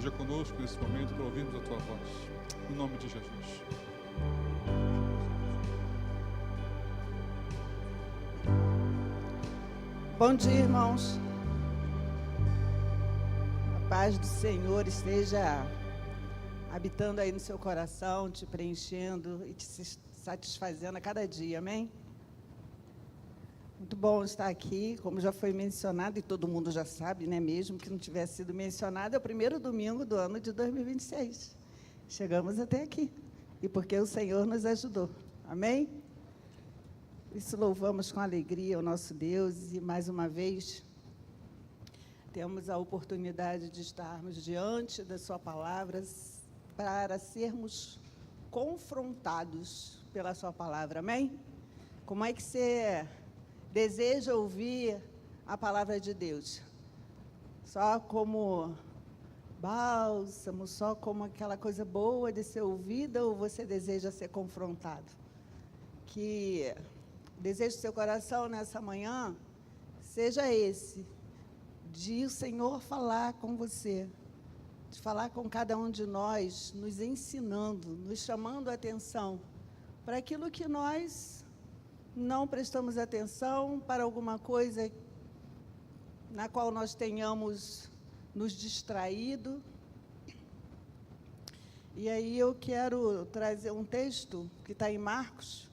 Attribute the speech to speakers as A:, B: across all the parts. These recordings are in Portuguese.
A: Seja conosco nesse momento para ouvirmos a Tua voz. Em nome de Jesus.
B: Bom dia, irmãos. A paz do Senhor esteja habitando aí no seu coração, te preenchendo e te satisfazendo a cada dia, amém? Muito bom estar aqui, como já foi mencionado, e todo mundo já sabe, né, mesmo que não tivesse sido mencionado, é o primeiro domingo do ano de 2026. Chegamos até aqui, e porque o Senhor nos ajudou, amém? Por isso louvamos com alegria o nosso Deus, e mais uma vez temos a oportunidade de estarmos diante da sua palavra para sermos confrontados pela sua palavra, amém? Como é que você deseja ouvir a palavra de Deus? Só como bálsamo, só como aquela coisa boa de ser ouvida, ou você deseja ser confrontado? Que o desejo do seu coração nessa manhã seja esse, de o Senhor falar com você, de falar com cada um de nós, nos ensinando, nos chamando a atenção para aquilo que nós não prestamos atenção, para alguma coisa na qual nós tenhamos nos distraído. E aí eu quero trazer um texto que está em Marcos,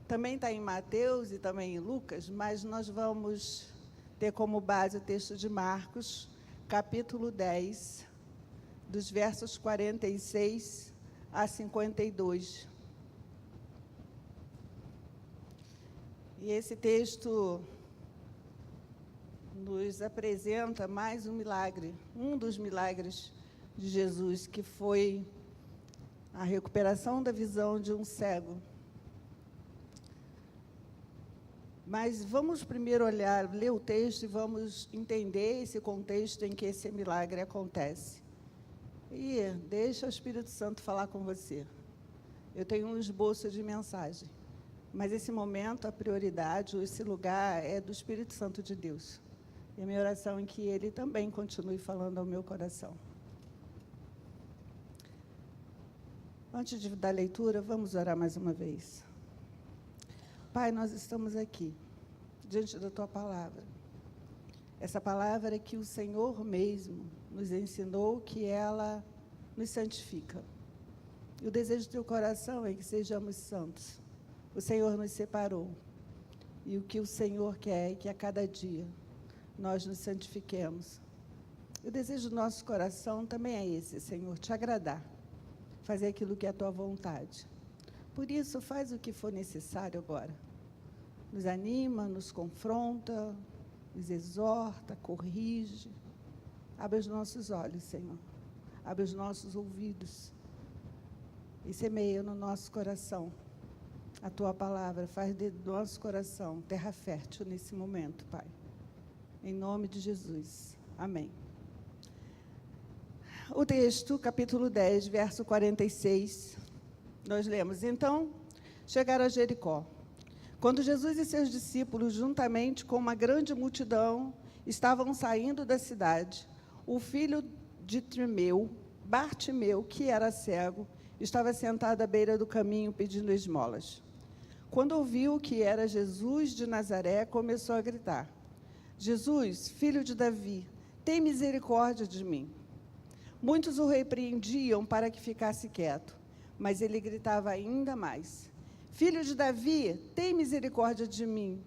B: também está em Mateus e também em Lucas, mas nós vamos ter como base o texto de Marcos, capítulo 10, dos versos 46 a 52. E esse texto nos apresenta mais um milagre, um dos milagres de Jesus, que foi a recuperação da visão de um cego. Mas vamos primeiro ler o texto e vamos entender esse contexto em que esse milagre acontece. E deixa o Espírito Santo falar com você. Eu tenho um esboço de mensagem, mas esse momento, a prioridade, esse lugar é do Espírito Santo de Deus. E a minha oração é que Ele também continue falando ao meu coração. Antes da leitura, vamos orar mais uma vez. Pai, nós estamos aqui, diante da Tua palavra. Essa palavra que o Senhor mesmo nos ensinou, que ela nos santifica. E o desejo do Teu coração é que sejamos santos. O Senhor nos separou. E o que o Senhor quer é que a cada dia nós nos santifiquemos. E o desejo do nosso coração também é esse, Senhor, te agradar, fazer aquilo que é a Tua vontade. Por isso, faz o que for necessário agora. Nos anima, nos confronta, nos exorta, corrige. Abre os nossos olhos, Senhor. Abre os nossos ouvidos. E semeia no nosso coração a Tua palavra. Faz do nosso coração terra fértil nesse momento, Pai. Em nome de Jesus. Amém. O texto, capítulo 10, verso 46, nós lemos: Então, chegaram a Jericó. Quando Jesus e seus discípulos, juntamente com uma grande multidão, estavam saindo da cidade, o filho de Timeu, Bartimeu, que era cego, estava sentado à beira do caminho pedindo esmolas. Quando ouviu que era Jesus de Nazaré, começou a gritar: Jesus, filho de Davi, tem misericórdia de mim. Muitos o repreendiam para que ficasse quieto, mas ele gritava ainda mais: Filho de Davi, tem misericórdia de mim.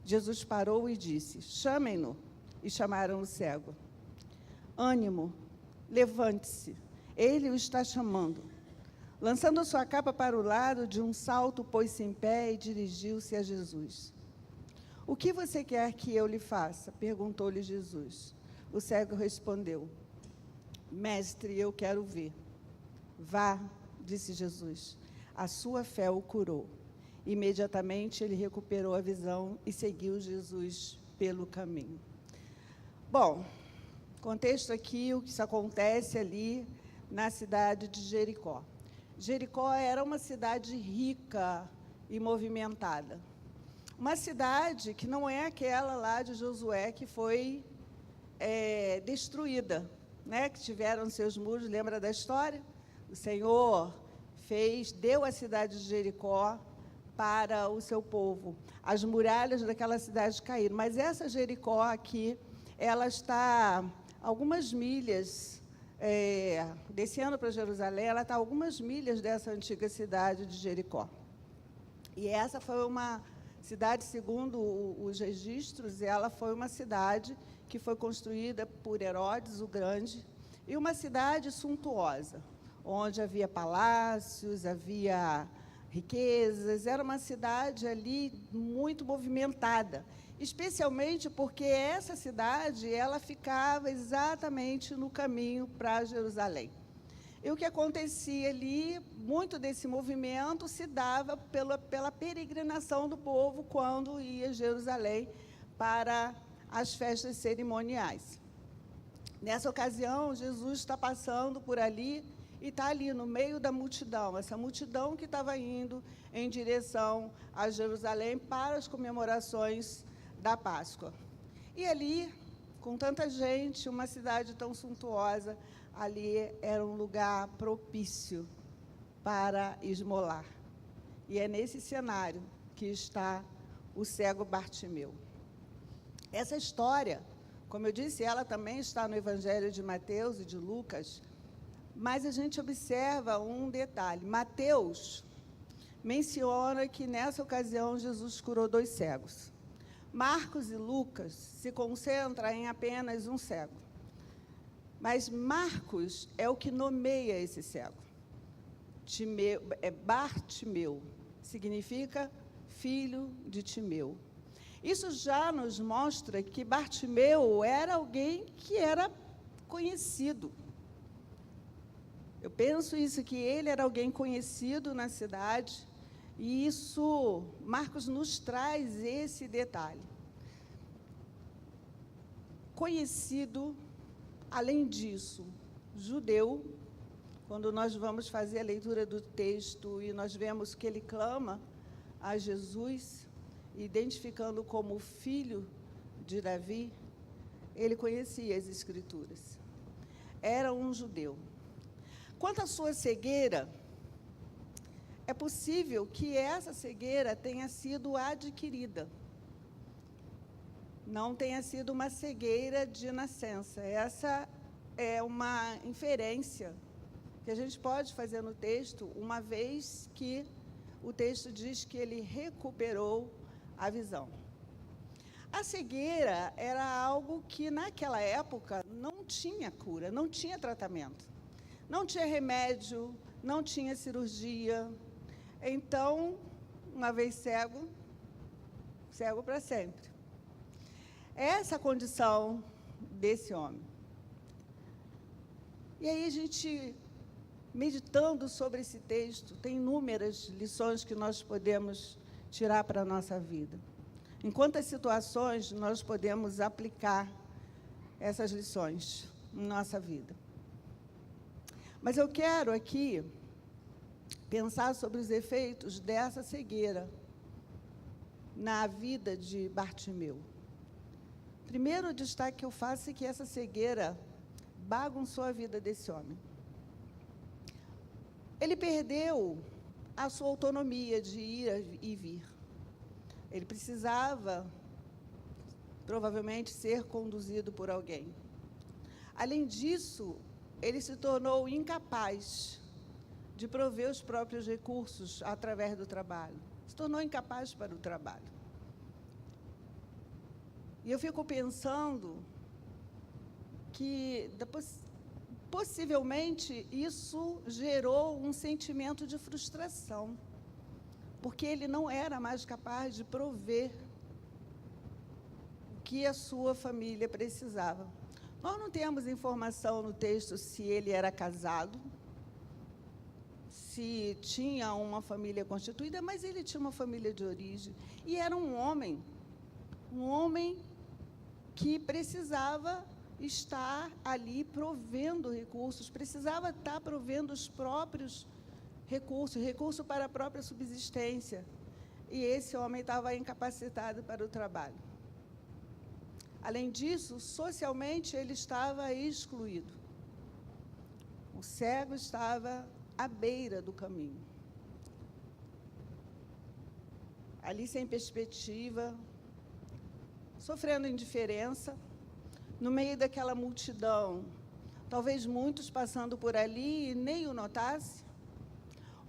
B: Jesus parou e disse: Chamem-no. E chamaram o cego. Ânimo, levante-se, ele o está chamando. Lançando sua capa para o lado, de um salto pôs-se em pé e dirigiu-se a Jesus. O que você quer que eu lhe faça? Perguntou-lhe Jesus. O cego respondeu: Mestre, eu quero ver. Vá, disse Jesus. A sua fé o curou. Imediatamente ele recuperou a visão e seguiu Jesus pelo caminho. Bom, contexto aqui, o que isso acontece ali na cidade de Jericó. Jericó era uma cidade rica e movimentada. Uma cidade que não é aquela lá de Josué que foi destruída. né, que tiveram seus muros, lembra da história? O Senhor deu a cidade de Jericó para o seu povo. As muralhas daquela cidade caíram, mas essa Jericó aqui, ela está algumas milhas, descendo para Jerusalém, ela está algumas milhas dessa antiga cidade de Jericó. E essa foi uma cidade, segundo os registros, ela foi uma cidade que foi construída por Herodes o Grande, e uma cidade suntuosa, onde havia palácios, havia riquezas, era uma cidade ali muito movimentada, especialmente porque essa cidade ela ficava exatamente no caminho para Jerusalém. E o que acontecia ali, muito desse movimento se dava pela peregrinação do povo quando ia a Jerusalém para as festas cerimoniais. Nessa ocasião, Jesus está passando por ali e está ali no meio da multidão, essa multidão que estava indo em direção a Jerusalém para as comemorações da Páscoa. E ali, com tanta gente, uma cidade tão suntuosa, ali era um lugar propício para esmolar. E é nesse cenário que está o cego Bartimeu. Essa história, como eu disse, ela também está no Evangelho de Mateus e de Lucas, mas a gente observa um detalhe. Mateus menciona que, nessa ocasião, Jesus curou 2 cegos. Marcos e Lucas se concentram em apenas um cego. Mas Marcos é o que nomeia esse cego. Bartimeu, significa filho de Timeu. Isso já nos mostra que Bartimeu era alguém que era conhecido. Eu penso isso, que ele era alguém conhecido na cidade, e isso, Marcos nos traz esse detalhe. Conhecido, além disso, judeu. Quando nós vamos fazer a leitura do texto e nós vemos que ele clama a Jesus, identificando como filho de Davi, ele conhecia as Escrituras. Era um judeu. Quanto à sua cegueira, é possível que essa cegueira tenha sido adquirida. Não tenha sido uma cegueira de nascença. Essa é uma inferência que a gente pode fazer no texto, uma vez que o texto diz que ele recuperou a visão. A cegueira era algo que, naquela época, não tinha cura, não tinha tratamento. Não tinha remédio, não tinha cirurgia. Então, uma vez cego, cego para sempre. Essa é a condição desse homem. E aí a gente, meditando sobre esse texto, tem inúmeras lições que nós podemos tirar para a nossa vida. Em quantas situações nós podemos aplicar essas lições em nossa vida. Mas eu quero aqui pensar sobre os efeitos dessa cegueira na vida de Bartimeu. Primeiro destaque que eu faço é que essa cegueira bagunçou a vida desse homem. Ele perdeu a sua autonomia de ir e vir. Ele precisava, provavelmente, ser conduzido por alguém. Além disso, ele se tornou incapaz de prover os próprios recursos através do trabalho. Se tornou incapaz para o trabalho. E eu fico pensando que, possivelmente, isso gerou um sentimento de frustração, porque ele não era mais capaz de prover o que a sua família precisava. Nós não temos informação no texto se ele era casado, se tinha uma família constituída, mas ele tinha uma família de origem. E era um homem que precisava estar ali provendo recursos, precisava estar provendo os próprios recurso para a própria subsistência. E esse homem estava incapacitado para o trabalho. Além disso, socialmente, ele estava excluído. cego estava à beira do caminho. Ali sem perspectiva, sofrendo indiferença, no meio daquela multidão, talvez muitos passando por ali e nem o notasse,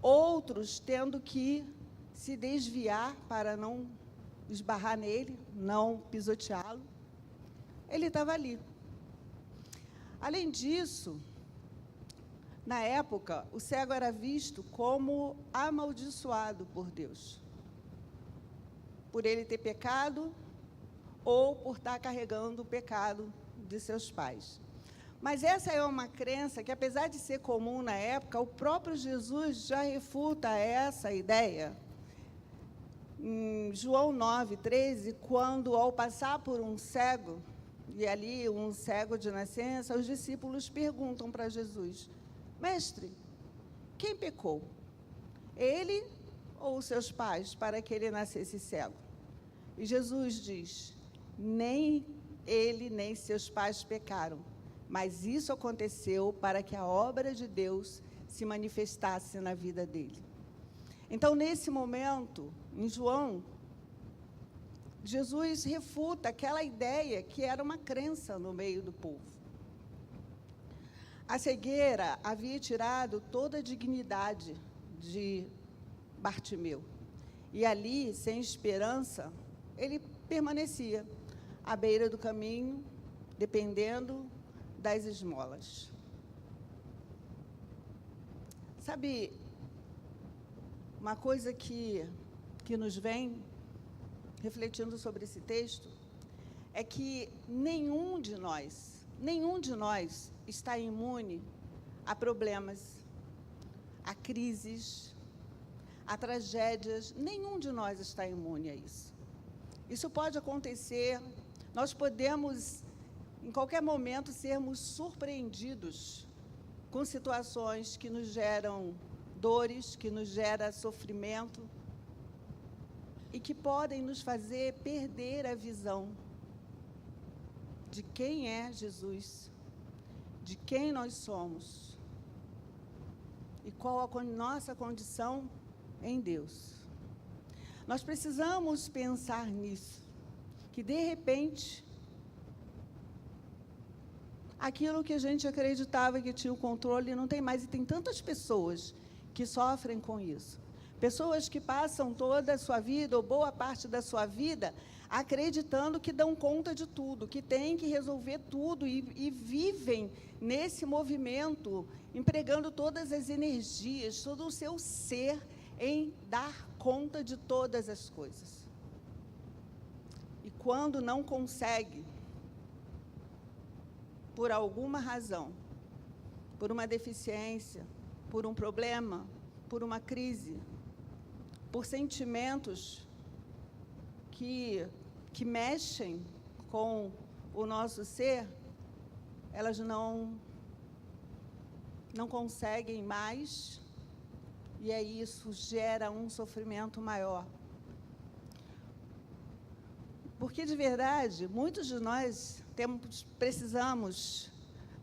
B: outros tendo que se desviar para não esbarrar nele, não pisoteá-lo. Ele estava ali. Além disso, na época, o cego era visto como amaldiçoado por Deus, por ele ter pecado ou por estar carregando o pecado de seus pais. Mas essa é uma crença que, apesar de ser comum na época, o próprio Jesus já refuta essa ideia. Em João 9:13, quando, ao passar por um cego, e ali um cego de nascença, os discípulos perguntam para Jesus: Mestre, quem pecou? Ele ou os seus pais, para que ele nascesse cego? E Jesus diz: nem ele nem seus pais pecaram, mas isso aconteceu para que a obra de Deus se manifestasse na vida dele. Então, nesse momento, em João, Jesus refuta aquela ideia que era uma crença no meio do povo. A cegueira havia tirado toda a dignidade de Bartimeu. E ali, sem esperança, ele permanecia à beira do caminho, dependendo das esmolas. Sabe, uma coisa que nos vem refletindo sobre esse texto é que nenhum de nós está imune a problemas, a crises, a tragédias. Nenhum de nós está imune a isso. Isso pode acontecer, nós podemos, em qualquer momento, sermos surpreendidos com situações que nos geram dores, que nos geram sofrimento e que podem nos fazer perder a visão de quem é Jesus, de quem nós somos e qual a nossa condição em Deus. Nós precisamos pensar nisso, que de repente aquilo que a gente acreditava que tinha o controle não tem mais, e tem tantas pessoas que sofrem com isso. Pessoas que passam toda a sua vida, ou boa parte da sua vida, acreditando que dão conta de tudo, que têm que resolver tudo, e vivem nesse movimento, empregando todas as energias, todo o seu ser em dar conta de todas as coisas. E quando não consegue, por alguma razão, por uma deficiência, por um problema, por uma crise, por sentimentos que mexem com o nosso ser, elas não conseguem mais, e aí isso gera um sofrimento maior. Porque, de verdade, muitos de nós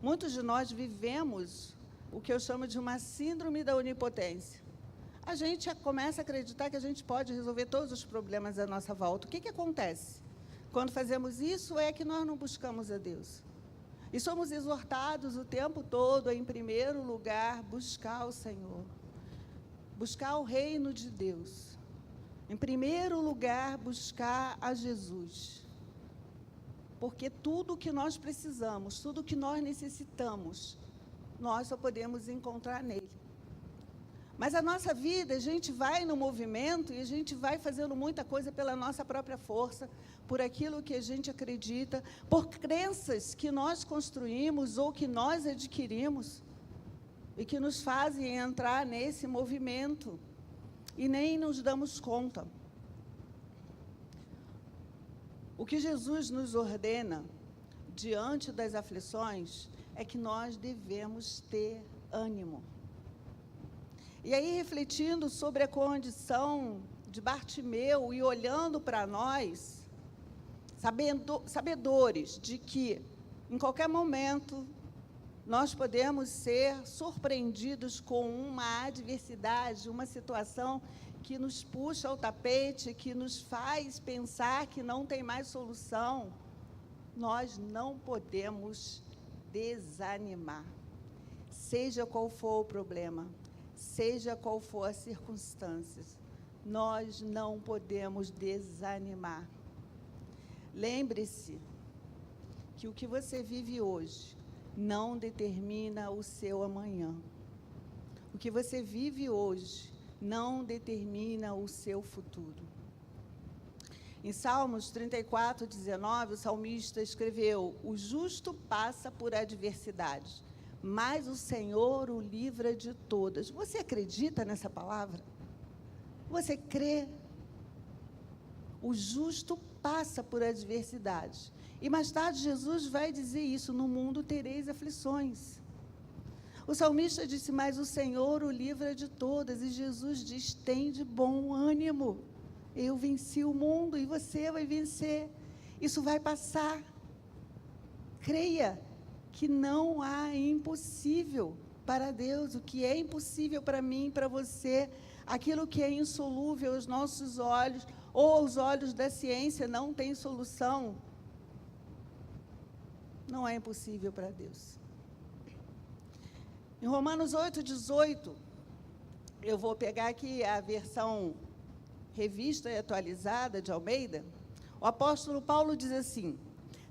B: muitos de nós vivemos o que eu chamo de uma síndrome da onipotência. A gente começa a acreditar que a gente pode resolver todos os problemas à nossa volta. O que acontece? Quando fazemos isso, é que nós não buscamos a Deus. E somos exortados o tempo todo a, em primeiro lugar, buscar o Senhor. Buscar o reino de Deus. Em primeiro lugar, buscar a Jesus. Porque tudo o que nós precisamos, tudo o que nós necessitamos, nós só podemos encontrar nele. Mas a nossa vida, a gente vai no movimento e a gente vai fazendo muita coisa pela nossa própria força, por aquilo que a gente acredita, por crenças que nós construímos ou que nós adquirimos e que nos fazem entrar nesse movimento e nem nos damos conta. O que Jesus nos ordena diante das aflições é que nós devemos ter ânimo. E aí, refletindo sobre a condição de Bartimeu e olhando para nós, sabedores de que, em qualquer momento, nós podemos ser surpreendidos com uma adversidade, uma situação que nos puxa ao tapete, que nos faz pensar que não tem mais solução. Nós não podemos desanimar. Seja qual for o problema, seja qual for as circunstâncias, nós não podemos desanimar. Lembre-se que o que você vive hoje não determina o seu amanhã. O que você vive hoje não determina o seu futuro. Em Salmos 34, 19, o salmista escreveu: o justo passa por adversidades, mas o Senhor o livra de todas. Você acredita nessa palavra? Você crê? O justo passa por adversidades. E mais tarde Jesus vai dizer isso: no mundo tereis aflições. O salmista disse: mas o Senhor o livra de todas. E Jesus diz: tem de bom ânimo. Eu venci o mundo e você vai vencer. Isso vai passar. Creia que não há impossível para Deus. O que é impossível para mim, para você, aquilo que é insolúvel aos nossos olhos, ou aos olhos da ciência, não tem solução. Não é impossível para Deus. Em Romanos 8, 18, eu vou pegar aqui a versão revista e atualizada de Almeida. O apóstolo Paulo diz assim: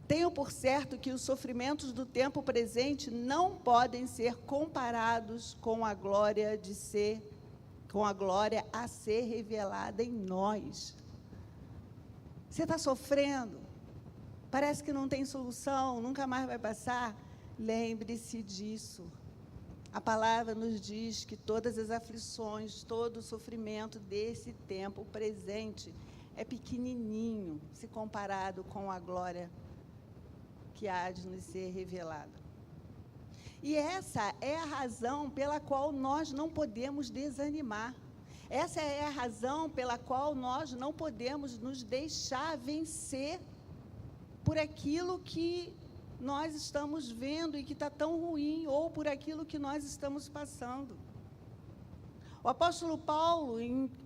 B: tenho por certo que os sofrimentos do tempo presente não podem ser comparados com a glória a ser revelada em nós. Você está sofrendo? Parece que não tem solução, nunca mais vai passar? Lembre-se disso. A palavra nos diz que todas as aflições, todo o sofrimento desse tempo presente é pequenininho, se comparado com a glória que há de nos ser revelada. E essa é a razão pela qual nós não podemos desanimar. Essa é a razão pela qual nós não podemos nos deixar vencer por aquilo que nós estamos vendo e que está tão ruim, ou por aquilo que nós estamos passando. O apóstolo Paulo,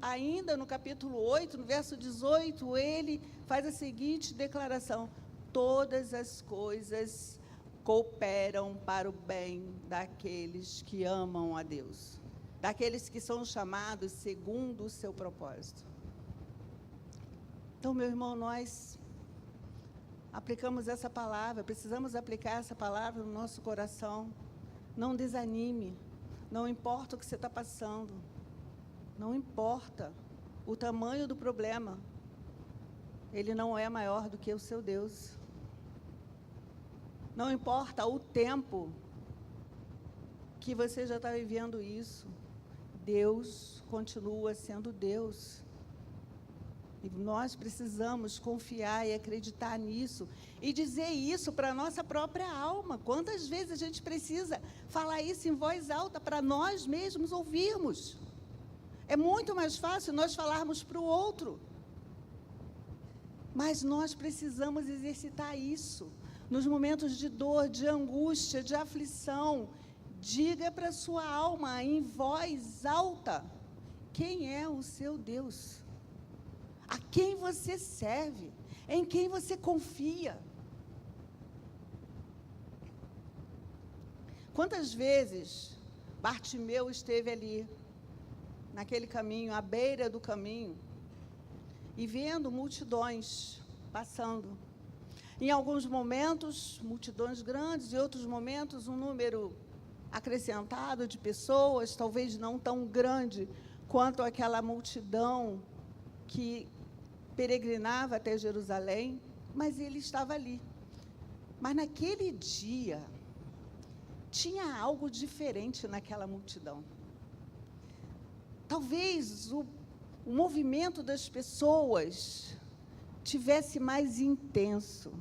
B: ainda no capítulo 8, no verso 18, ele faz a seguinte declaração: todas as coisas cooperam para o bem daqueles que amam a Deus, daqueles que são chamados segundo o seu propósito. Então, meu irmão, nós aplicamos essa palavra, precisamos aplicar essa palavra no nosso coração. Não desanime, não importa o que você está passando, não importa o tamanho do problema, ele não é maior do que o seu Deus. Não importa o tempo que você já está vivendo isso, Deus continua sendo Deus. E nós precisamos confiar e acreditar nisso, e dizer isso para a nossa própria alma. Quantas vezes a gente precisa falar isso em voz alta para nós mesmos ouvirmos? É muito mais fácil nós falarmos para o outro, mas nós precisamos exercitar isso. Nos momentos de dor, de angústia, de aflição, diga para a sua alma em voz alta quem é o seu Deus. A quem você serve, em quem você confia. Quantas vezes Bartimeu esteve ali, naquele caminho, à beira do caminho, e vendo multidões passando. Em alguns momentos, multidões grandes, em outros momentos, um número acrescentado de pessoas, talvez não tão grande quanto aquela multidão que peregrinava até Jerusalém, mas ele estava ali. Mas naquele dia, tinha algo diferente naquela multidão. Talvez o movimento das pessoas tivesse mais intenso.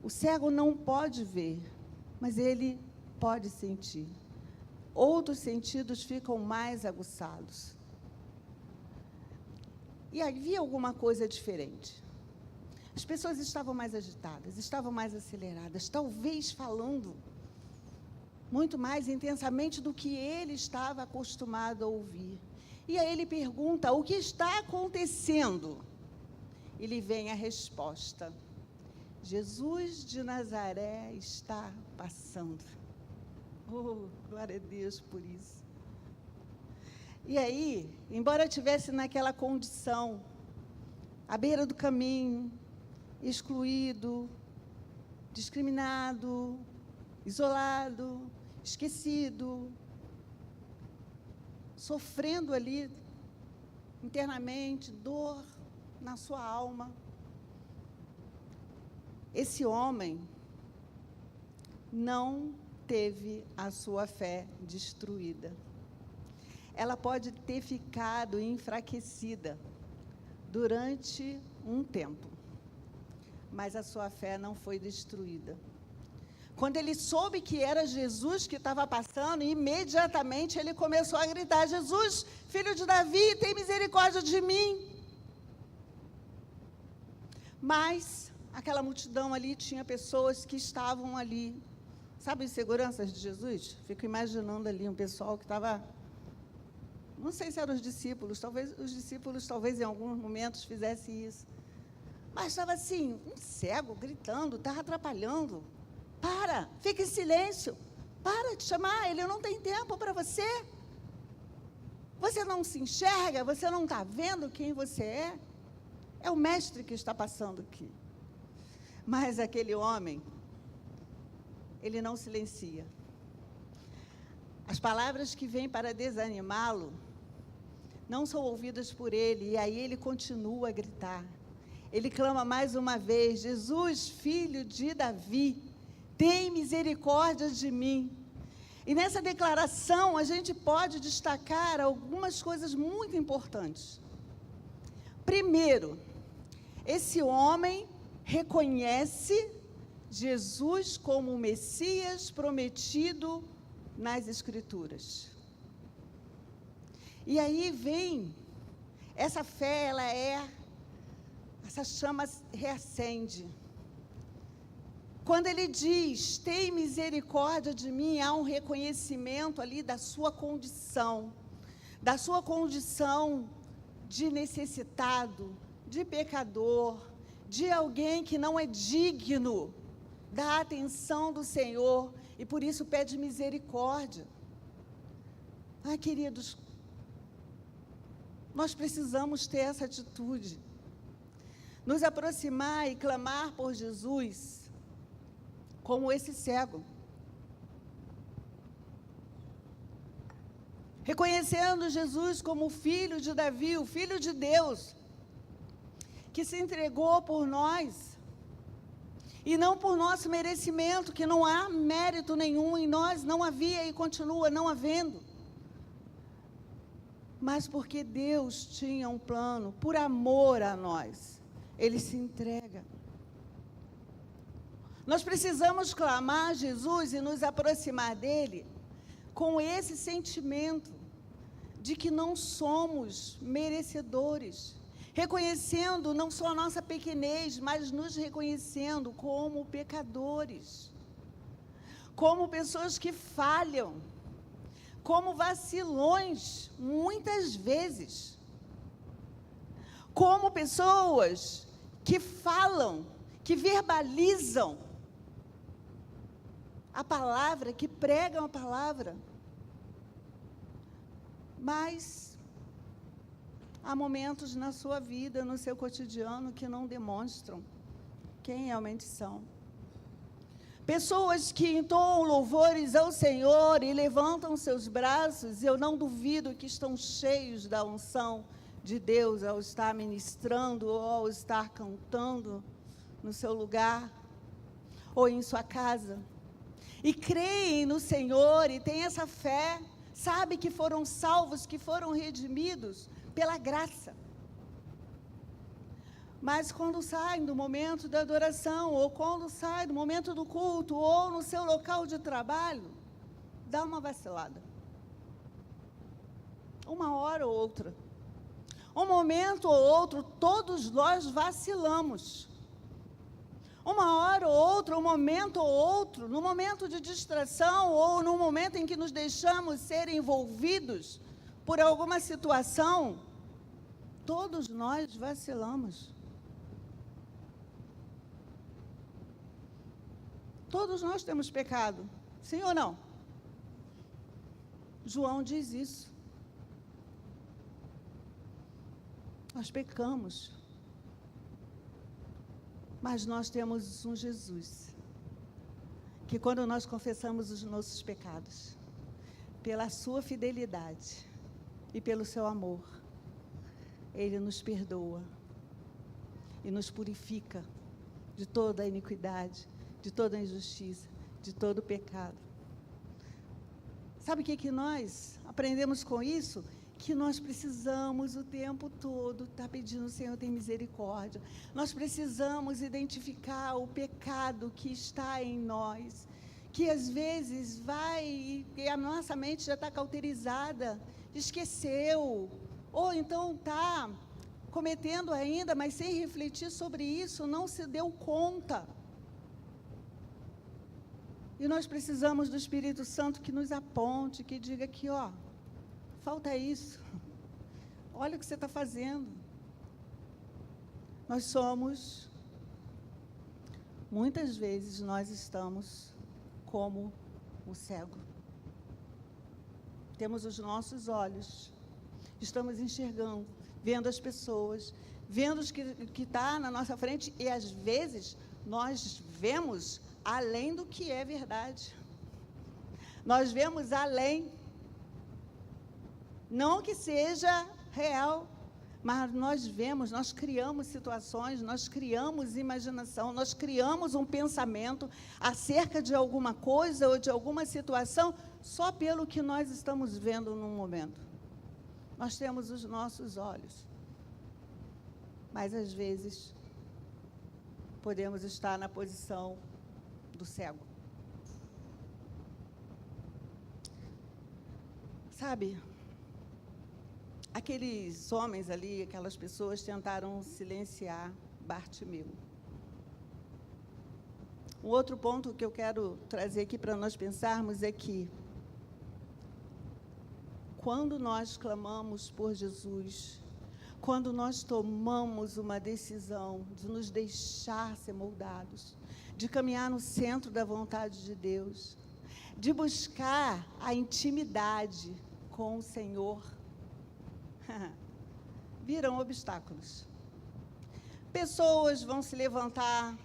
B: O cego não pode ver, mas ele pode sentir. Outros sentidos ficam mais aguçados. E havia alguma coisa diferente. As pessoas estavam mais agitadas, estavam mais aceleradas, talvez falando muito mais intensamente do que ele estava acostumado a ouvir. E aí ele pergunta: o que está acontecendo? E lhe vem a resposta: Jesus de Nazaré está passando. Oh, glória a Deus por isso. E aí, embora estivesse naquela condição, à beira do caminho, excluído, discriminado, isolado, esquecido, sofrendo ali internamente, dor na sua alma, esse homem não teve a sua fé destruída. Ela pode ter ficado enfraquecida durante um tempo, mas a sua fé não foi destruída. Quando ele soube que era Jesus que estava passando, imediatamente ele começou a gritar: Jesus, filho de Davi, tem misericórdia de mim. Mas aquela multidão ali tinha pessoas que estavam ali. Sabe as seguranças de Jesus? Fico imaginando ali um pessoal que estava... Não sei se eram os discípulos, talvez em alguns momentos fizessem isso. Mas estava assim, um cego gritando, estava atrapalhando. Para, fica em silêncio. Para de chamar, ele não tem tempo para você. Você não se enxerga, você não está vendo quem você é. É o mestre que está passando aqui. Mas aquele homem, ele não silencia. As palavras que vêm para desanimá-lo não são ouvidas por ele, e aí ele continua a gritar. Ele clama mais uma vez: Jesus, filho de Davi, tem misericórdia de mim. E nessa declaração a gente pode destacar algumas coisas muito importantes. Primeiro, esse homem reconhece Jesus como o Messias prometido nas Escrituras. E aí vem, essa fé, essa chama reacende. Quando ele diz, tem misericórdia de mim, há um reconhecimento ali da sua condição de necessitado, de pecador, de alguém que não é digno da atenção do Senhor, e por isso pede misericórdia. Ai, queridos, nós precisamos ter essa atitude, nos aproximar e clamar por Jesus, como esse cego, reconhecendo Jesus como o filho de Davi, o filho de Deus, que se entregou por nós, e não por nosso merecimento, que não há mérito nenhum em nós, não havia e continua não havendo, mas porque Deus tinha um plano, por amor a nós, Ele se entrega. Nós precisamos clamar a Jesus e nos aproximar dEle com esse sentimento de que não somos merecedores, reconhecendo não só a nossa pequenez, mas nos reconhecendo como pecadores, como pessoas que falham, como vacilões, muitas vezes, como pessoas que falam, que verbalizam a palavra, que pregam a palavra, mas há momentos na sua vida, no seu cotidiano, que não demonstram quem realmente são. Pessoas que entoam louvores ao Senhor e levantam seus braços, eu não duvido que estão cheios da unção de Deus ao estar ministrando ou ao estar cantando no seu lugar ou em sua casa. E creem no Senhor e têm essa fé, sabe que foram salvos, que foram redimidos pela graça. Mas quando saem do momento da adoração, ou quando saem do momento do culto, ou no seu local de trabalho, dá uma vacilada. Uma hora ou outra. Um momento ou outro, todos nós vacilamos. Uma hora ou outra, um momento ou outro, no momento de distração ou no momento em que nos deixamos ser envolvidos por alguma situação, todos nós vacilamos. Todos nós temos pecado, sim ou não? João diz isso. Nós pecamos. Mas nós temos um Jesus, que quando nós confessamos os nossos pecados, pela sua fidelidade e pelo seu amor, Ele nos perdoa e nos purifica de toda a iniquidade, de toda a injustiça, de todo o pecado. Sabe o que nós aprendemos com isso? Que nós precisamos o tempo todo estar pedindo, Senhor, tem misericórdia. Nós precisamos identificar o pecado que está em nós, que às vezes vai, e a nossa mente já está cauterizada, esqueceu, ou então está cometendo ainda, mas sem refletir sobre isso, não se deu conta. E nós precisamos do Espírito Santo que nos aponte, que diga aqui, ó, falta isso. Olha o que você está fazendo. Nós somos, muitas vezes nós estamos como o cego. Temos os nossos olhos, estamos enxergando, vendo as pessoas, vendo o que está na nossa frente, e às vezes nós vemos além do que é verdade. Nós vemos além. Não que seja real, mas nós vemos, nós criamos situações, nós criamos imaginação, nós criamos um pensamento acerca de alguma coisa ou de alguma situação só pelo que nós estamos vendo no momento. Nós temos os nossos olhos, mas às vezes podemos estar na posição do cego. Sabe? Aqueles homens ali, aquelas pessoas tentaram silenciar Bartimeu. Um outro ponto que eu quero trazer aqui para nós pensarmos é que, quando nós clamamos por Jesus, quando nós tomamos uma decisão de nos deixar ser moldados, de caminhar no centro da vontade de Deus, de buscar a intimidade com o Senhor, virão obstáculos. Pessoas vão se levantar,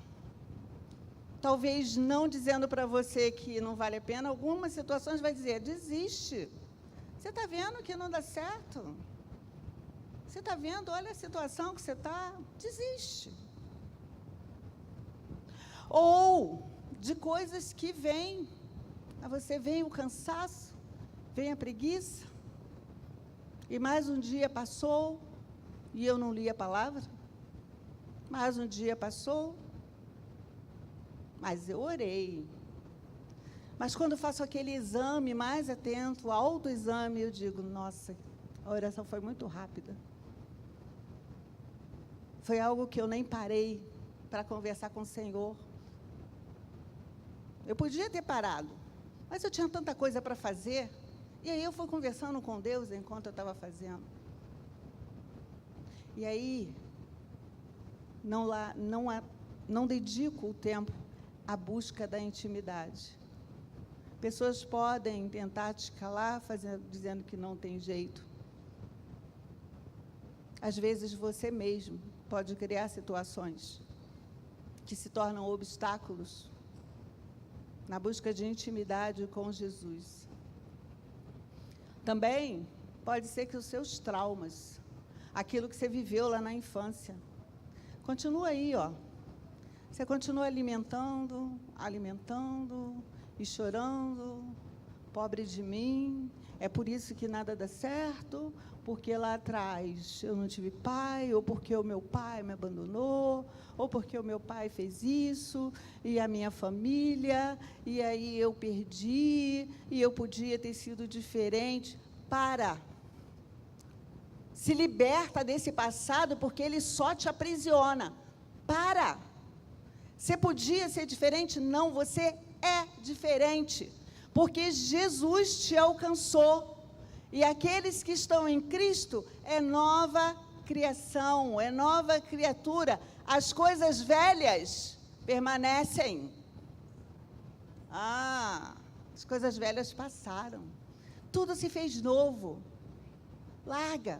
B: talvez não dizendo para você que não vale a pena, algumas situações vai dizer, desiste. Você está vendo que não dá certo? Você está vendo, olha a situação que você está, desiste. Ou de coisas que vêm, a você vem o cansaço, vem a preguiça, e mais um dia passou, e eu não li a palavra, mais um dia passou, mas eu orei. Mas quando faço aquele exame mais atento, o autoexame, eu digo, nossa, a oração foi muito rápida. Foi algo que eu nem parei para conversar com o Senhor. Eu podia ter parado, mas eu tinha tanta coisa para fazer, e aí eu fui conversando com Deus enquanto eu estava fazendo. E aí, não dedico o tempo à busca da intimidade. Pessoas podem tentar te calar, dizendo que não tem jeito. Às vezes, você mesmo pode criar situações que se tornam obstáculos na busca de intimidade com Jesus. Também pode ser que os seus traumas, aquilo que você viveu lá na infância, continua aí, ó. Você continua alimentando, e chorando, pobre de mim, é por isso que nada dá certo, porque lá atrás eu não tive pai, ou porque o meu pai me abandonou, ou porque o meu pai fez isso, e a minha família, e aí eu perdi, e eu podia ter sido diferente. Para! Se liberta desse passado, porque ele só te aprisiona. Para! Você podia ser diferente? Não, você é diferente, porque Jesus te alcançou. E aqueles que estão em Cristo é nova criação, é nova criatura. As coisas velhas permanecem. As coisas velhas passaram. Tudo se fez novo. Larga.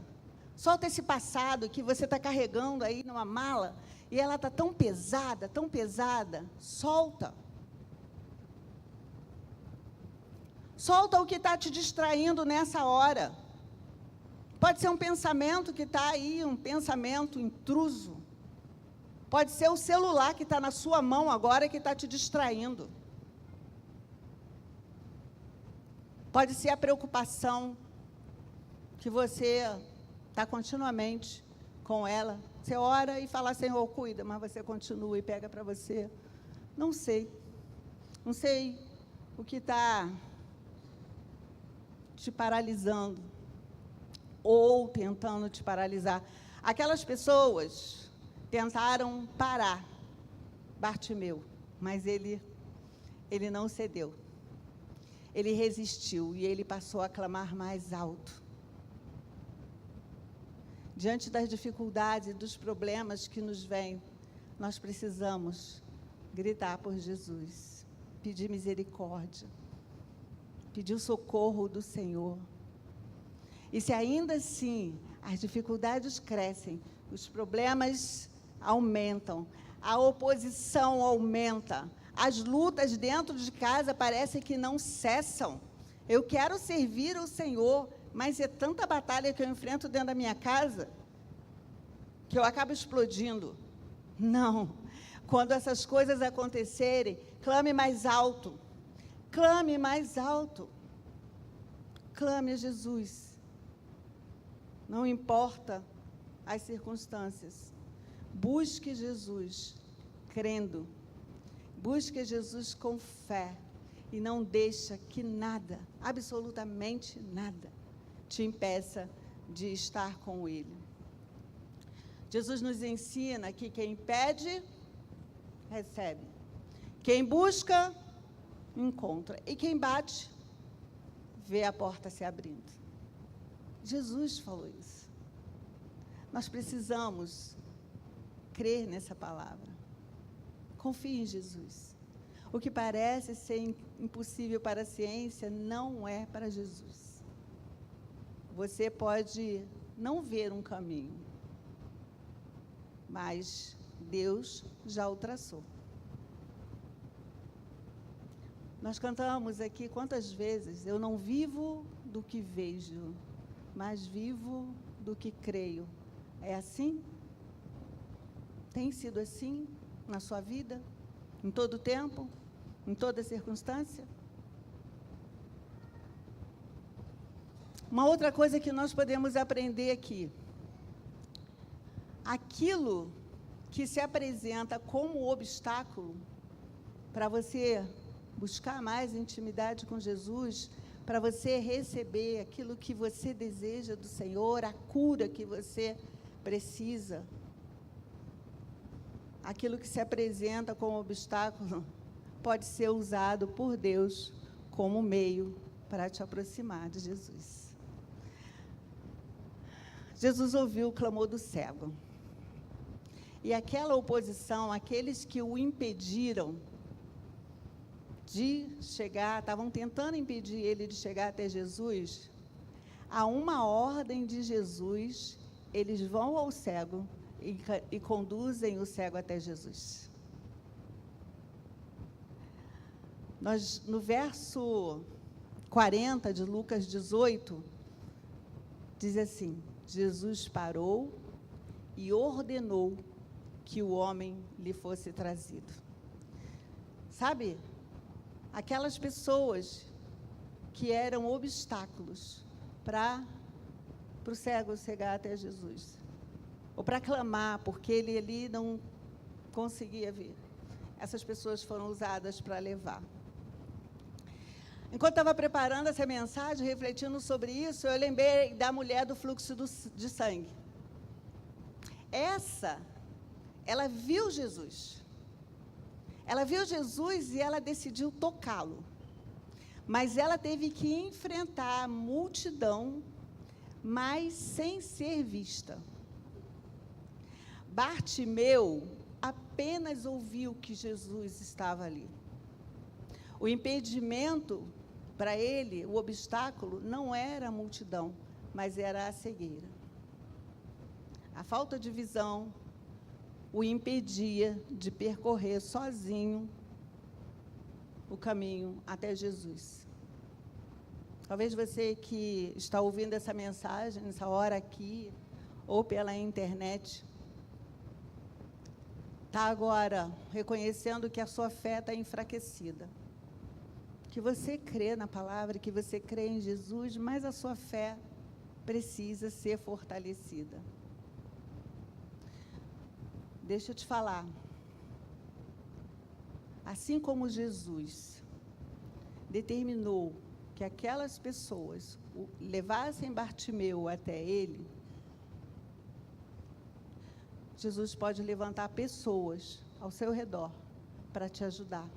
B: Solta esse passado que você está carregando aí numa mala e ela está tão pesada, tão pesada. Solta. Solta o que está te distraindo nessa hora. Pode ser um pensamento que está aí, um pensamento intruso. Pode ser o celular que está na sua mão agora que está te distraindo. Pode ser a preocupação que você está continuamente com ela. Você ora e fala, Senhor, cuida, mas você continua e pega para você. Não sei. Não sei o que está te paralisando ou tentando te paralisar. Aquelas pessoas tentaram parar Bartimeu, mas ele não cedeu. Ele resistiu e ele passou a clamar mais alto. Diante das dificuldades e dos problemas que nos vêm, nós precisamos gritar por Jesus, pedir misericórdia, pedir o socorro do Senhor. E se ainda assim as dificuldades crescem, os problemas aumentam, a oposição aumenta, as lutas dentro de casa parecem que não cessam. Eu quero servir o Senhor, mas é tanta batalha que eu enfrento dentro da minha casa, que eu acabo explodindo. Não. Quando essas coisas acontecerem, clame mais alto. Clame mais alto. Clame a Jesus. Não importa as circunstâncias. Busque Jesus crendo. Busque Jesus com fé. E não deixa que nada, absolutamente nada, te impeça de estar com Ele. Jesus nos ensina que quem pede, recebe. Quem busca, encontra. E quem bate, vê a porta se abrindo. Jesus falou isso. Nós precisamos crer nessa palavra. Confie em Jesus. O que parece ser impossível para a ciência não é para Jesus. Você pode não ver um caminho, mas Deus já o traçou. Nós cantamos aqui quantas vezes, eu não vivo do que vejo, mas vivo do que creio. É assim? Tem sido assim na sua vida? Em todo tempo? Em toda circunstância? Uma outra coisa que nós podemos aprender aqui. Aquilo que se apresenta como obstáculo para você buscar mais intimidade com Jesus, para você receber aquilo que você deseja do Senhor, a cura que você precisa, aquilo que se apresenta como obstáculo, pode ser usado por Deus como meio para te aproximar de Jesus. Jesus ouviu o clamor do cego. E aquela oposição, aqueles que o impediram de chegar, estavam tentando impedir ele de chegar até Jesus, a uma ordem de Jesus, eles vão ao cego e conduzem o cego até Jesus. No verso 40 de Lucas 18, diz assim, Jesus parou e ordenou que o homem lhe fosse trazido. Sabe, aquelas pessoas que eram obstáculos para o cego chegar até Jesus, ou para clamar, porque ele ali não conseguia vir. Essas pessoas foram usadas para levar. Enquanto estava preparando essa mensagem, refletindo sobre isso, eu lembrei da mulher do fluxo de sangue. Ela viu Jesus. Ela viu Jesus e ela decidiu tocá-lo. Mas ela teve que enfrentar a multidão, mas sem ser vista. Bartimeu apenas ouviu que Jesus estava ali. O impedimento para ele, o obstáculo, não era a multidão, mas era a cegueira. A falta de visão o impedia de percorrer sozinho o caminho até Jesus. Talvez você que está ouvindo essa mensagem, nessa hora aqui, ou pela internet, está agora reconhecendo que a sua fé está enfraquecida. Que você crê na palavra, que você crê em Jesus, mas a sua fé precisa ser fortalecida. Deixa eu te falar. Assim como Jesus determinou que aquelas pessoas levassem Bartimeu até ele, Jesus pode levantar pessoas ao seu redor para te ajudar.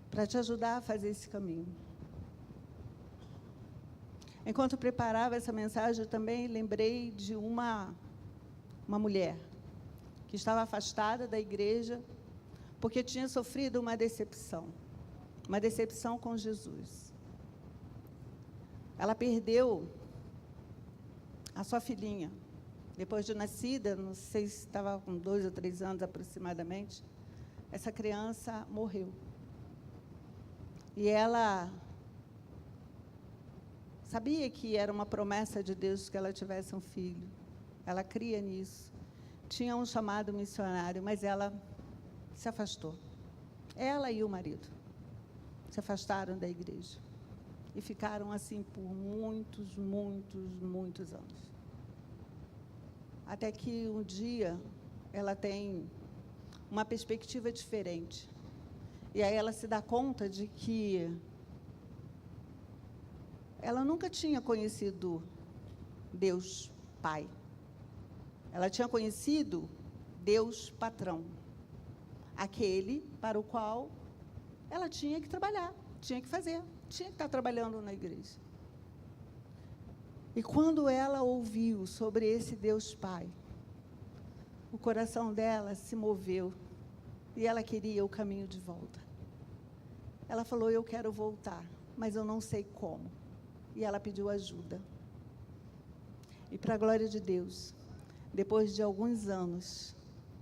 B: Para te ajudar a fazer esse caminho. Enquanto preparava essa mensagem, eu também lembrei de uma mulher que estava afastada da igreja porque tinha sofrido uma decepção com Jesus. Ela perdeu a sua filhinha, depois de nascida, não sei se estava com 2 ou 3 anos aproximadamente, essa criança morreu. E ela sabia que era uma promessa de Deus que ela tivesse um filho. Ela cria nisso. Tinha um chamado missionário, mas ela se afastou. Ela e o marido se afastaram da igreja. E ficaram assim por muitos anos. Até que um dia ela tem uma perspectiva diferente. E aí ela se dá conta de que ela nunca tinha conhecido Deus Pai. Ela tinha conhecido Deus Patrão, aquele para o qual ela tinha que trabalhar, tinha que fazer, tinha que estar trabalhando na igreja. E quando ela ouviu sobre esse Deus Pai, o coração dela se moveu e ela queria o caminho de volta. Ela falou: eu quero voltar, mas eu não sei como. E ela pediu ajuda. E para a glória de Deus, depois de alguns anos,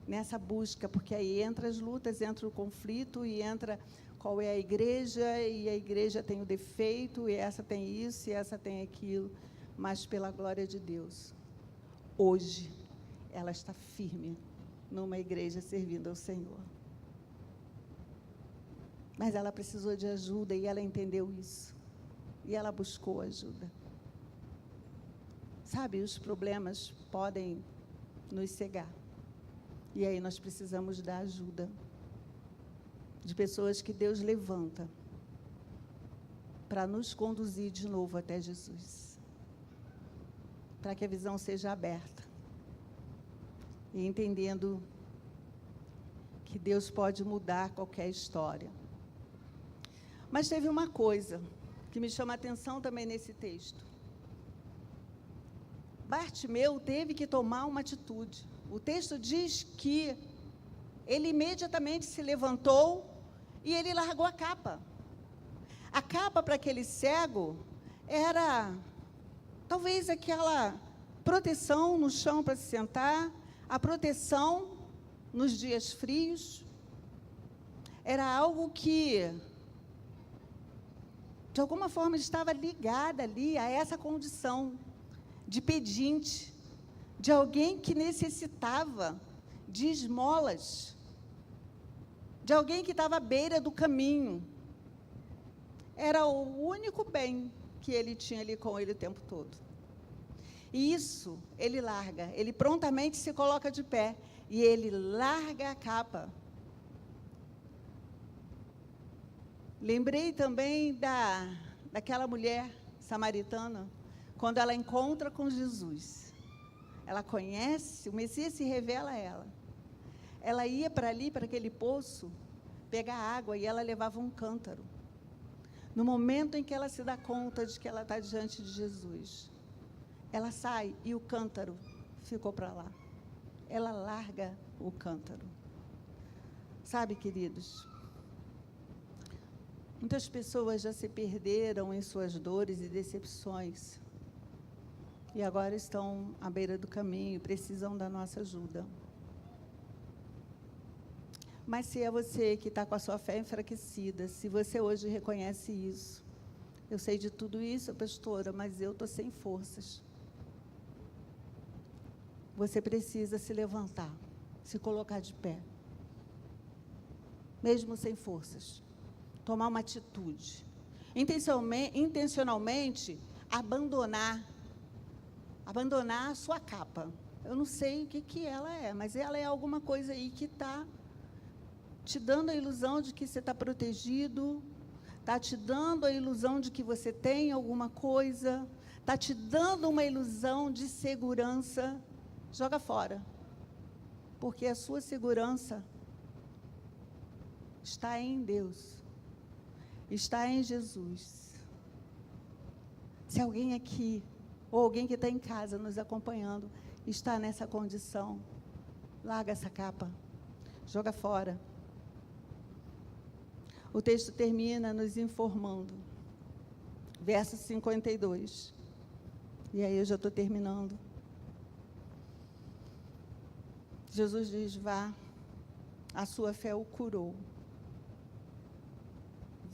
B: nessa busca, porque aí entra as lutas, entra o conflito, e entra qual é a igreja, e a igreja tem o defeito, e essa tem isso, e essa tem aquilo, mas pela glória de Deus, hoje, ela está firme numa igreja servindo ao Senhor. Mas ela precisou de ajuda, e ela entendeu isso, e ela buscou ajuda. Sabe, os problemas podem nos cegar. E aí nós precisamos da ajuda de pessoas que Deus levanta para nos conduzir de novo até Jesus. Para que a visão seja aberta. E entendendo que Deus pode mudar qualquer história. Mas teve uma coisa que me chama a atenção também nesse texto. Bartimeu teve que tomar uma atitude. O texto diz que ele imediatamente se levantou e ele largou a capa. A capa para aquele cego era talvez aquela proteção no chão para se sentar, a proteção nos dias frios. Era algo que, de alguma forma, estava ligada ali a essa condição de pedinte, de alguém que necessitava de esmolas, de alguém que estava à beira do caminho. Era o único bem que ele tinha ali com ele o tempo todo. E isso, ele larga, ele prontamente se coloca de pé, e ele larga a capa. Lembrei também daquela mulher samaritana, quando ela encontra com Jesus. Ela conhece, o Messias se revela a ela. ela ia para ali, para aquele poço, pegar água, e ela levava um cântaro. No momento em que ela se dá conta de que ela está diante de Jesus, ela sai e o cântaro ficou para lá. Ela larga o cântaro. Sabe, queridos, muitas pessoas já se perderam em suas dores e decepções e agora estão à beira do caminho e precisam da nossa ajuda. Mas se é você que está com a sua fé enfraquecida, se você hoje reconhece isso, eu sei de tudo isso, pastora, mas eu estou sem forças. Você precisa se levantar, se colocar de pé, mesmo sem forças, tomar uma atitude, intencionalmente abandonar a sua capa. Eu não sei o que ela é, mas ela é alguma coisa aí que está te dando a ilusão de que você está protegido, está te dando a ilusão de que você tem alguma coisa, está te dando uma ilusão de segurança. Joga fora, porque a sua segurança está em Deus, está em Jesus. Se alguém aqui, ou alguém que está em casa nos acompanhando, está nessa condição, larga essa capa, joga fora. O texto termina nos informando, verso 52, e aí eu já estou terminando. Jesus diz: vá, a sua fé o curou.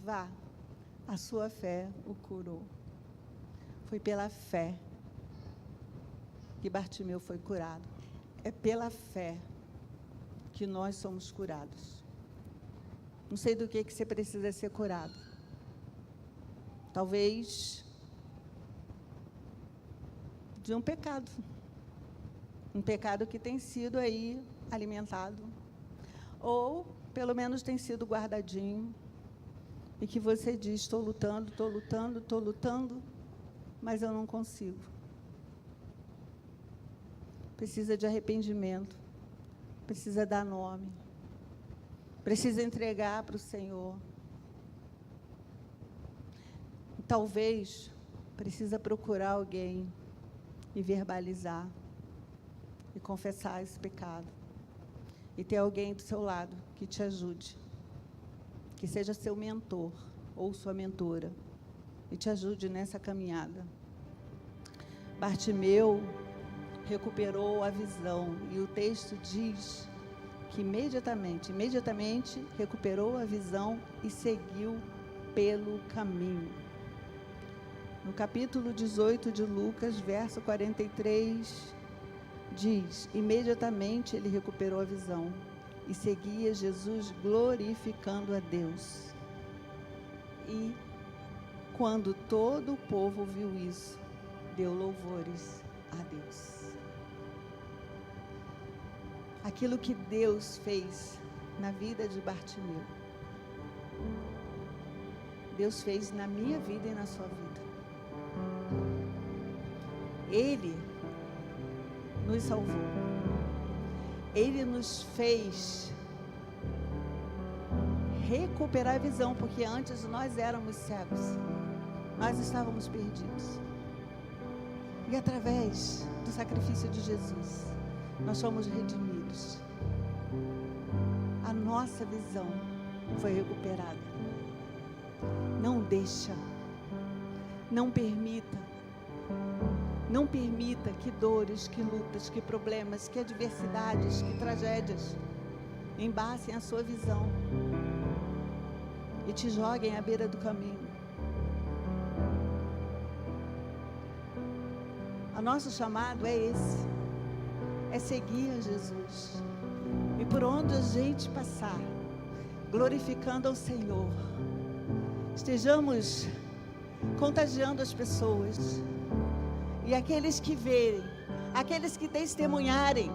B: Vá, a sua fé o curou. Foi pela fé que Bartimeu foi curado. É pela fé que nós somos curados. Não sei do que você precisa ser curado. Talvez de um pecado. Um pecado que tem sido aí alimentado. Ou, pelo menos, tem sido guardadinho. E que você diz: estou lutando, mas eu não consigo. Precisa de arrependimento. Precisa dar nome. Precisa entregar para o Senhor. Talvez precisa procurar alguém e verbalizar e confessar esse pecado. E ter alguém do seu lado que te ajude, que seja seu mentor ou sua mentora e te ajude nessa caminhada. Bartimeu recuperou a visão e o texto diz que imediatamente recuperou a visão e seguiu pelo caminho. No capítulo 18 de Lucas, verso 43, diz: imediatamente ele recuperou a visão e seguia Jesus glorificando a Deus. E quando todo o povo viu isso, deu louvores a Deus. Aquilo que Deus fez na vida de Bartimeu, Deus fez na minha vida e na sua vida. Ele nos salvou. Ele nos fez recuperar a visão, porque antes nós éramos cegos, nós estávamos perdidos. E através do sacrifício de Jesus, nós fomos redimidos. A nossa visão foi recuperada. Não deixa, não permita que dores, que lutas, que problemas, que adversidades, que tragédias embacem a sua visão e te joguem à beira do caminho. O nosso chamado é esse, é seguir a Jesus. E por onde a gente passar, glorificando ao Senhor, estejamos contagiando as pessoas. E aqueles que verem, aqueles que testemunharem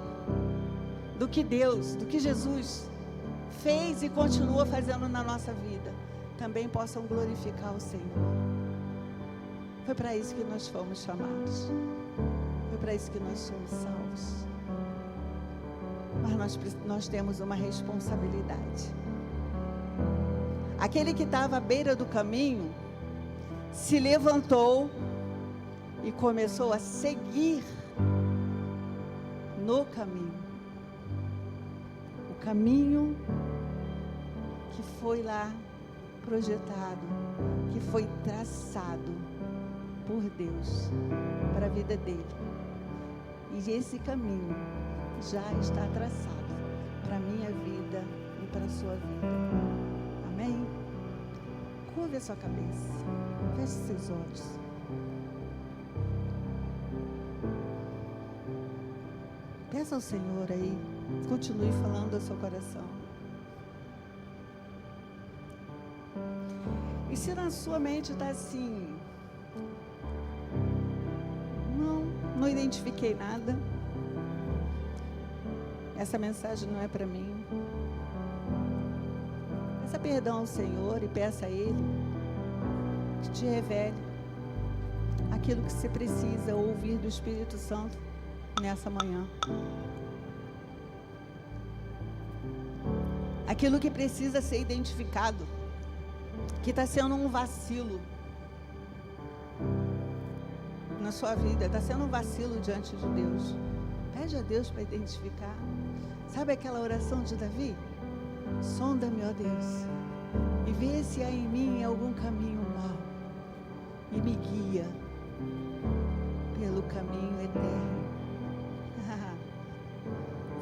B: do que Deus, do que Jesus fez e continua fazendo na nossa vida, também possam glorificar o Senhor. Foi para isso que nós fomos chamados. Foi para isso que nós somos salvos. mas nós temos uma responsabilidade. Aquele que estava à beira do caminho se levantou e começou a seguir no caminho. O caminho que foi lá projetado, que foi traçado por Deus para a vida dele. E esse caminho já está traçado para a minha vida e para a sua vida. Amém? Curve a sua cabeça, feche seus olhos. Peça ao Senhor aí, continue falando ao seu coração. E se na sua mente está assim, não identifiquei nada, essa mensagem não é para mim, peça perdão ao Senhor e peça a Ele que te revele aquilo que você precisa ouvir do Espírito Santo nessa manhã. Aquilo que precisa ser identificado, que está sendo um vacilo na sua vida, está sendo um vacilo diante de Deus. Pede a Deus para identificar. Sabe aquela oração de Davi? Sonda-me, ó Deus, e vê se há em mim algum caminho mau, e me guia pelo caminho eterno.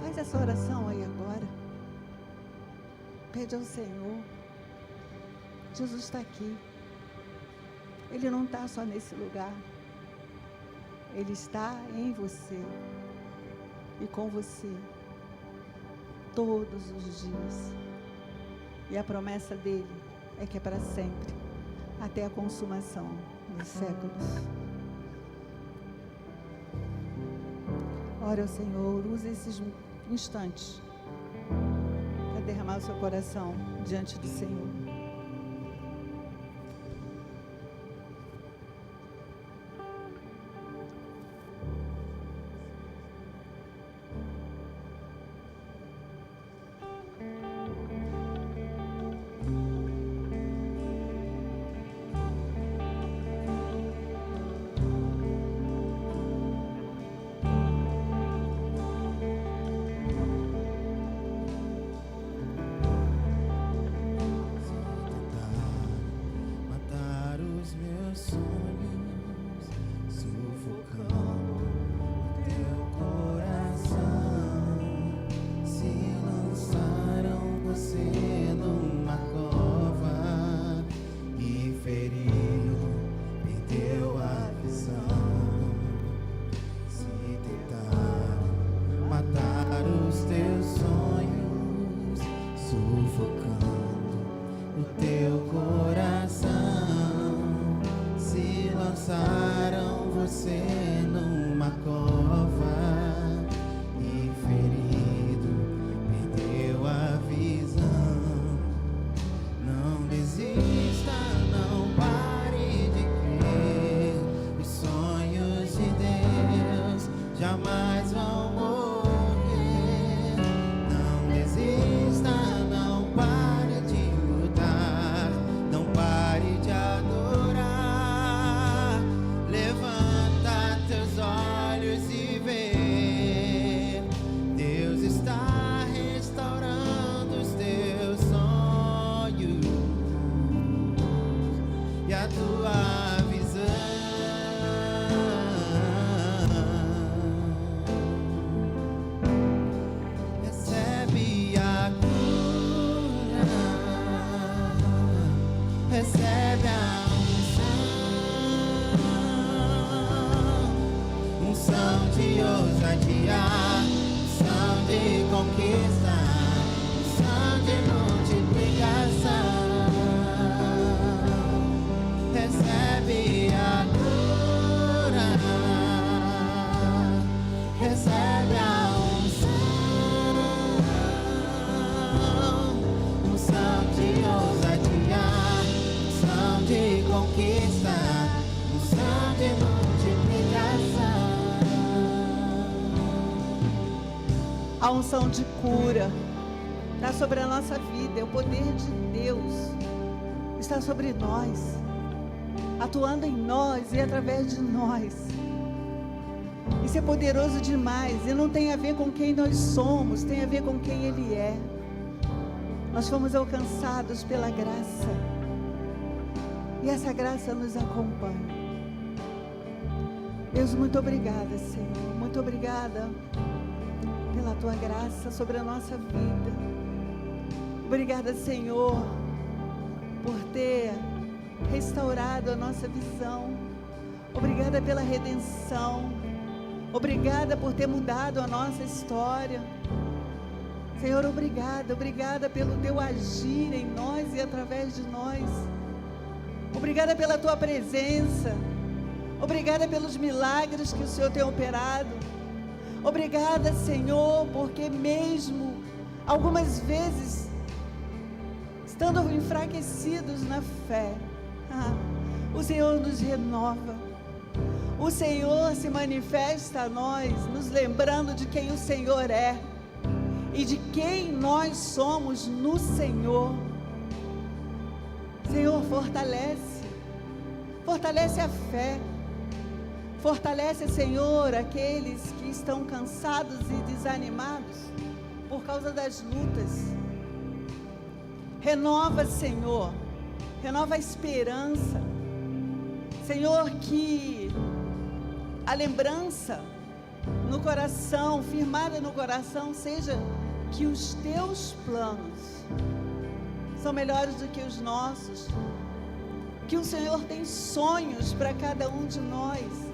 B: Faz essa oração aí agora. Pede ao Senhor. Jesus está aqui. Ele não está só nesse lugar. Ele está em você e com você todos os dias. E a promessa dele é que é para sempre, até a consumação dos séculos. Ore ao Senhor, use esses instantes para derramar o seu coração diante do Senhor.
C: Recebe a unção de ousadia, unção de conquista, unção de multiplicação. Recebe a cura, recebe a unção de ousadia, de conquista, unção de multiplicação.
B: A unção de cura está sobre a nossa vida. É o poder de Deus está sobre nós, atuando em nós e através de nós. Isso é poderoso demais. E não tem a ver com quem nós somos, tem a ver com quem Ele é. Nós fomos alcançados pela graça. E essa graça nos acompanha. Deus, muito obrigada, Senhor. Muito obrigada pela Tua graça sobre a nossa vida. Obrigada, Senhor, por ter restaurado a nossa visão. Obrigada pela redenção. Obrigada por ter mudado a nossa história. Senhor, obrigada pelo Teu agir em nós e através de nós. Obrigada pela Tua presença. Obrigada pelos milagres que o Senhor tem operado. Obrigada, Senhor, porque mesmo algumas vezes, estando enfraquecidos na fé, o Senhor nos renova. O Senhor se manifesta a nós, nos lembrando de quem o Senhor é e de quem nós somos no Senhor. Senhor, fortalece a fé. Fortalece, Senhor, aqueles que estão cansados e desanimados por causa das lutas. Renova, Senhor, renova a esperança. Senhor, que a lembrança no coração, firmada no coração, seja que os Teus planos são melhores do que os nossos. Que o Senhor tem sonhos para cada um de nós.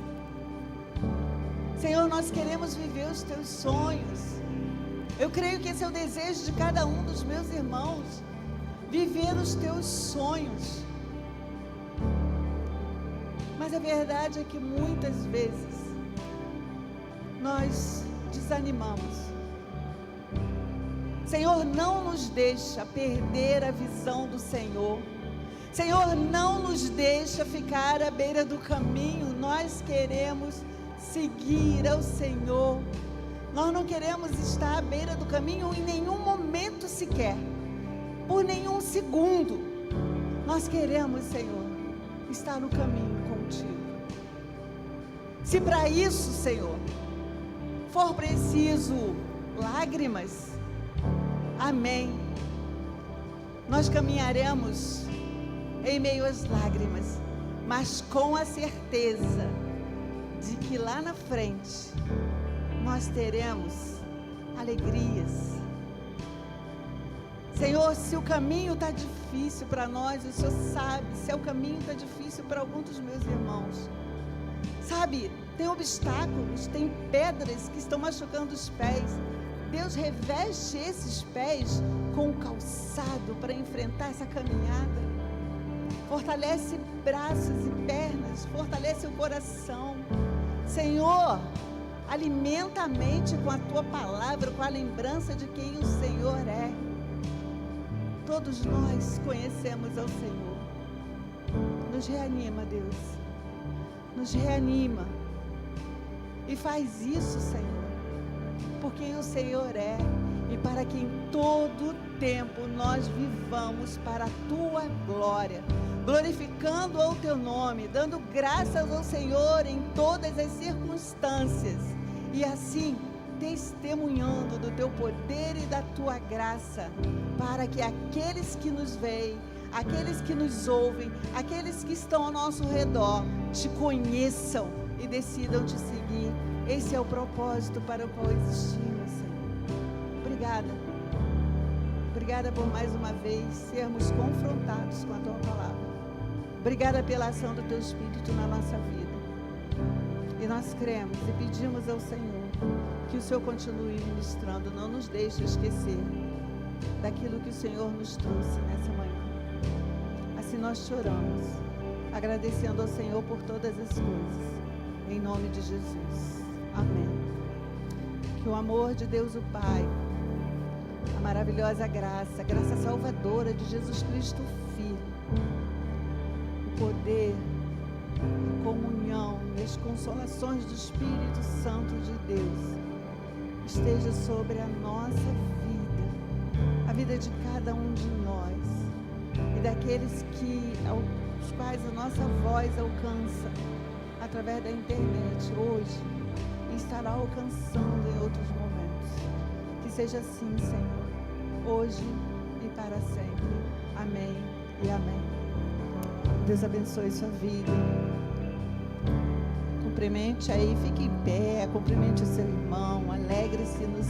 B: Senhor, nós queremos viver os Teus sonhos. Eu creio que esse é o desejo de cada um dos meus irmãos. Viver os Teus sonhos. Mas a verdade é que muitas vezes nós desanimamos. Senhor, não nos deixa perder a visão do Senhor. Senhor, não nos deixa ficar à beira do caminho. Nós queremos seguir ao Senhor. Nós não queremos estar à beira do caminho em nenhum momento sequer, por nenhum segundo. Nós queremos, Senhor, estar no caminho contigo. Se para isso, Senhor, for preciso lágrimas, amém. Nós caminharemos em meio às lágrimas, mas com a certeza de que lá na frente nós teremos alegrias. Senhor, se o caminho está difícil para nós, o Senhor sabe. Se o caminho está difícil para alguns dos meus irmãos, sabe, tem obstáculos, tem pedras que estão machucando os pés. Deus, reveste esses pés com o calçado para enfrentar essa caminhada. Fortalece braços e pernas, fortalece o coração. Senhor, alimenta a mente com a Tua palavra, com a lembrança de quem o Senhor é. Todos nós conhecemos ao Senhor. Nos reanima, Deus. Nos reanima. E faz isso, Senhor, por quem o Senhor é e para que em todo tempo nós vivamos para a Tua glória, glorificando o Teu nome, dando graças ao Senhor em todas as circunstâncias e assim testemunhando do Teu poder e da Tua graça, para que aqueles que nos veem, aqueles que nos ouvem, aqueles que estão ao nosso redor, Te conheçam e decidam Te seguir. Esse é o propósito para o qual existimos, Senhor. Obrigada. Obrigada por mais uma vez sermos confrontados com a Tua palavra. Obrigada pela ação do Teu Espírito na nossa vida. E nós cremos e pedimos ao Senhor que o Senhor continue ministrando, não nos deixe esquecer daquilo que o Senhor nos trouxe nessa manhã. Assim nós choramos, agradecendo ao Senhor por todas as coisas, em nome de Jesus. Amém. Que o amor de Deus o Pai, a maravilhosa graça, a graça salvadora de Jesus Cristo Filho, o poder, a comunhão e as consolações do Espírito Santo de Deus esteja sobre a nossa vida, a vida de cada um de nós e daqueles aos quais a nossa voz alcança através da internet hoje e estará alcançando em outros momentos. Que seja assim, Senhor, hoje e para sempre. Amém e amém. Deus abençoe sua vida. Cumprimente aí, fique em pé, cumprimente o seu irmão, alegre-se no